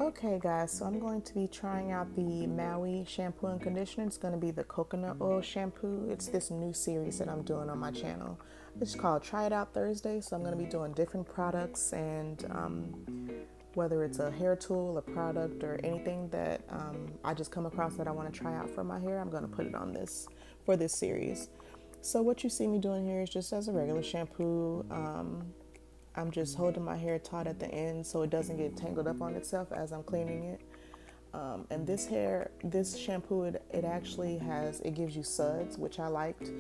Okay guys, so I'm going to be trying out the Maui shampoo and conditioner. It's going to be the coconut oil shampoo. It's this new series that I'm doing on my channel. It's called Try It Out Thursday, so I'm going to be doing different products and whether it's a hair tool, a product, or anything that I just come across that I want to try out for my hair, I'm going to put it on this for this series. So what you see me doing here is just as a regular shampoo. I'm just holding my hair taut at the end so it doesn't get tangled up on itself as I'm cleaning it. And this shampoo, it actually it gives you suds, which I liked.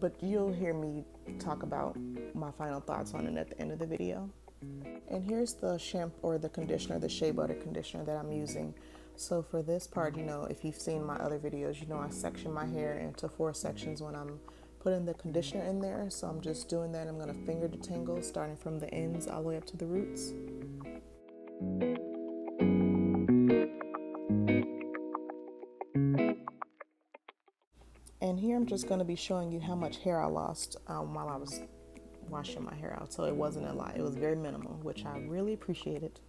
But you'll hear me talk about my final thoughts on it at the end of the video. And here's the shampoo or the conditioner, the Shea Butter conditioner that I'm using. So for this part, if you've seen my other videos, I section my hair into 4 sections when I'm putting the conditioner in there. So I'm just doing that. I'm going to finger detangle starting from the ends all the way up to the roots. And here I'm just going to be showing you how much hair I lost while I was washing my hair out. So it wasn't a lot. It was very minimal, which I really appreciated.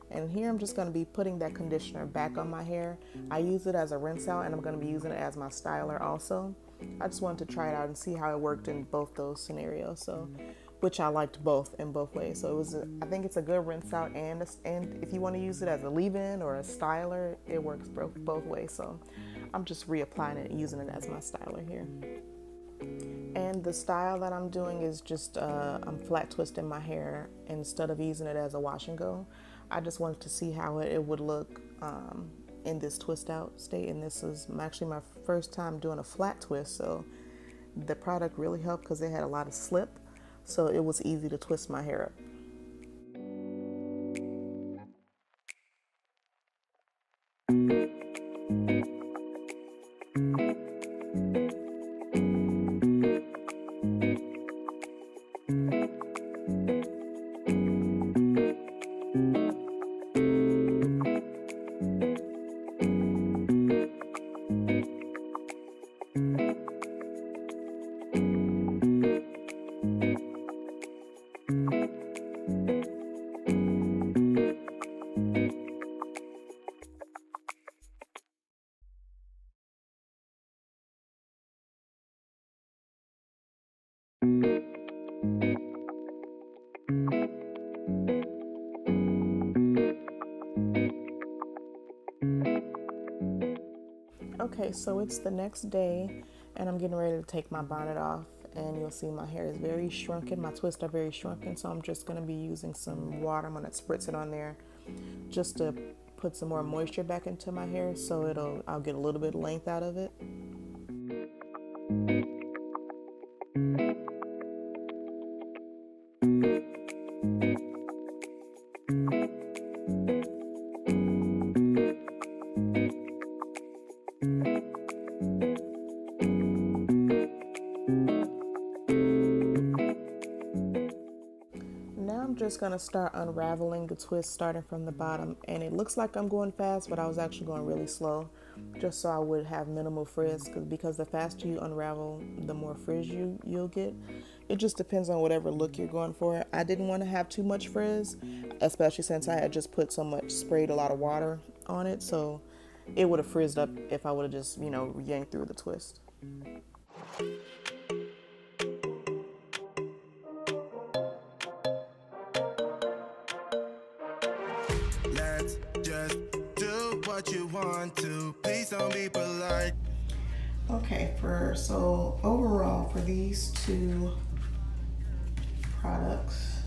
And here I'm just going to be putting that conditioner back on my hair. I use it as a rinse out, and I'm going to be using it as my styler also. I just wanted to try it out and see how it worked in both those scenarios. So, which I liked both in both ways. So I think it's a good rinse out, and if you want to use it as a leave-in or a styler, it works both ways. So I'm just reapplying it and using it as my styler here. And the style that I'm doing is just I'm flat twisting my hair instead of using it as a wash and go. I just wanted to see how it would look in this twist out state, and this is actually my first time doing a flat twist, so the product really helped because it had a lot of slip, so it was easy to twist my hair up. Okay, so it's the next day and I'm getting ready to take my bonnet off, and you'll see my hair is very shrunken. My twists are very shrunken, so I'm just going to be using some water. I'm going to spritz it on there just to put some more moisture back into my hair, so I'll get a little bit of length out of it. I'm just going to start unraveling the twist starting from the bottom, and it looks like I'm going fast, but I was actually going really slow just so I would have minimal frizz, because the faster you unravel, the more frizz you'll get. It just depends on whatever look you're going for. I didn't want to have too much frizz, especially since I had just sprayed a lot of water on it, so it would have frizzed up if I would have just, yanked through the twist. Let's just do what you want to. Please don't be polite. Okay, so overall for these 2 products,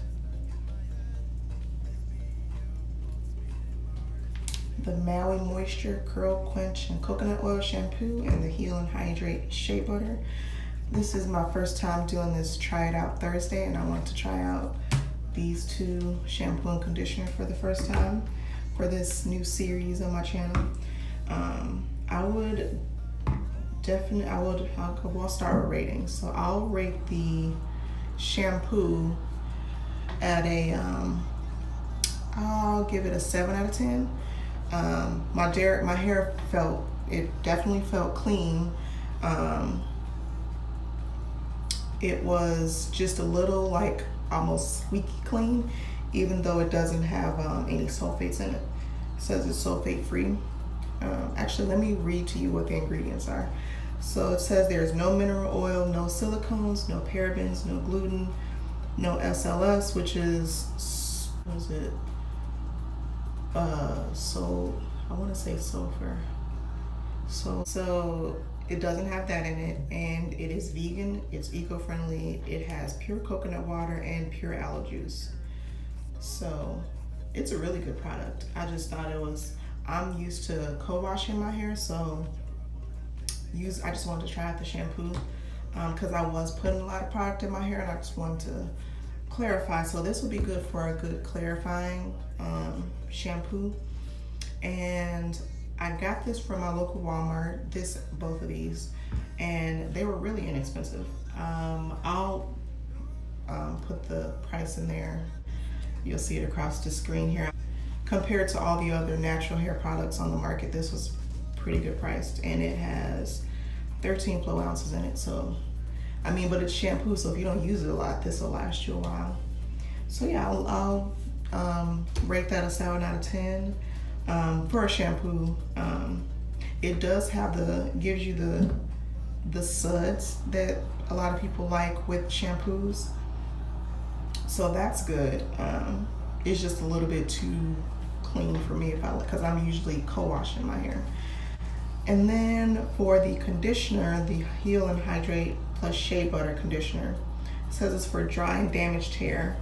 the Maui Moisture Curl Quench and Coconut Oil Shampoo and the Heal and Hydrate Shea Butter. This is my first time doing this Try It Out Thursday, and I want to try out these 2 shampoo and conditioner for the first time for this new series on my channel. I'll start with ratings. So I'll rate the shampoo at I'll give it a 7 out of 10. My hair definitely felt clean. It was just a little almost squeaky clean, even though it doesn't have any sulfates in it. It says it's sulfate free. Actually, let me read to you what the ingredients are. So it says there's no mineral oil, no silicones, no parabens, no gluten, no SLS, which is, what is it? So I want to say sulfur. So it doesn't have that in it, and it is vegan, it's eco-friendly, it has pure coconut water and pure aloe juice. So it's a really good product. I just thought it was, I'm used to co-washing my hair, so I just wanted to try out the shampoo because I was putting a lot of product in my hair, and I just wanted to clarify. So this would be good for a good clarifying shampoo. And I got this from my local Walmart, both of these, and they were really inexpensive. I'll put the price in there. You'll see it across the screen here. Compared to all the other natural hair products on the market, this was pretty good priced, and it has 13 flow ounces in it. So, I mean, but it's shampoo, so if you don't use it a lot, this will last you a while. So yeah, I'll rate that a 7 out of 10. For a shampoo. It does have gives you the suds that a lot of people like with shampoos. So that's good. It's just a little bit too clean for me because I'm usually co-washing my hair. And then for the conditioner, the Heal and Hydrate plus Shea Butter Conditioner, it says it's for dry and damaged hair.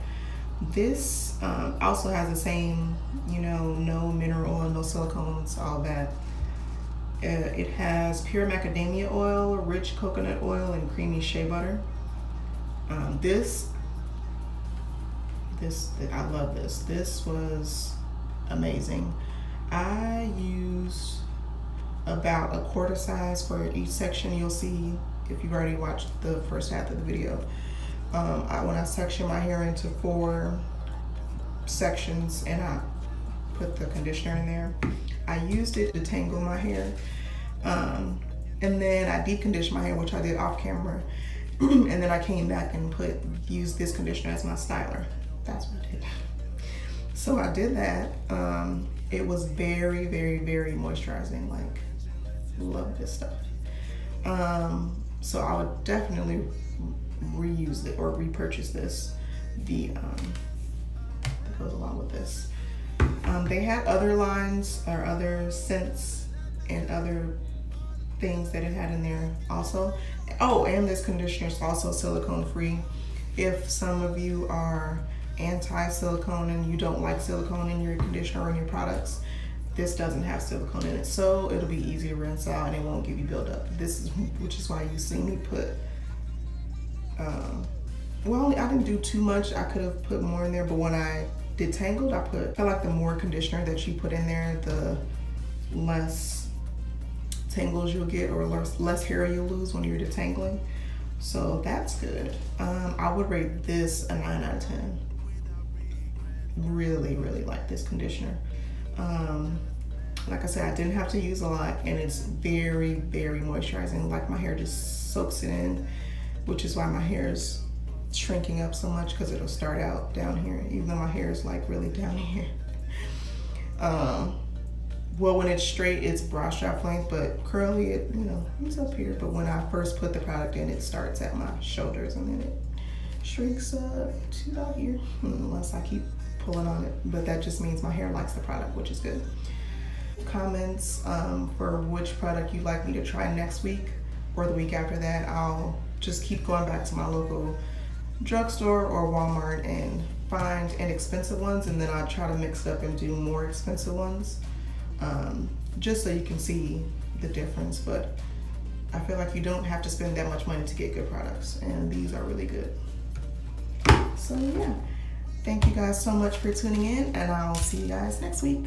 This also has the same, no mineral oil, no silicones, all that. It has pure macadamia oil, rich coconut oil, and creamy shea butter. I love this. This was amazing. I used about a quarter size for each section. You'll see if you've already watched the first half of the video. When I section my hair into 4 sections and I put the conditioner in there, I used it to tangle my hair, and then I deep conditioned my hair, which I did off camera, and then I came back and used this conditioner as my styler. That's what I did. So I did that. It was very, very, very moisturizing. Like, love this stuff. So I would definitely reuse it or repurchase this. That goes along with this. They had other lines or other scents and other things that it had in there also. Oh, and this conditioner is also silicone free. If some of you are anti-silicone and you don't like silicone in your conditioner or in your products, this doesn't have silicone in it, so it'll be easy to rinse out and it won't give you buildup. Which is why you see me put well, I didn't do too much. I could have put more in there, but when I did Tangled, I felt like the more conditioner that you put in there, the less tangles you'll get, or less hair you'll lose when you're detangling. So that's good. I would rate this a 9 out of 10. Really, really like this conditioner. Like I said, I didn't have to use a lot, and it's very, very moisturizing. Like, my hair just soaks it in, which is why my hair is shrinking up so much, because it'll start out down here, even though my hair is like really down here. Well, when it's straight, it's bra strap length, but curly, it's up here. But when I first put the product in, it starts at my shoulders, and then it shrinks up to about here, unless I keep pulling on it. But that just means my hair likes the product, which is good. Comments for which product you'd like me to try next week or the week after that. I'll just keep going back to my local drugstore or Walmart and find inexpensive ones, and then I'll try to mix it up and do more expensive ones, just so you can see the difference. But I feel like you don't have to spend that much money to get good products, and these are really good. So yeah, thank you guys so much for tuning in, and I'll see you guys next week.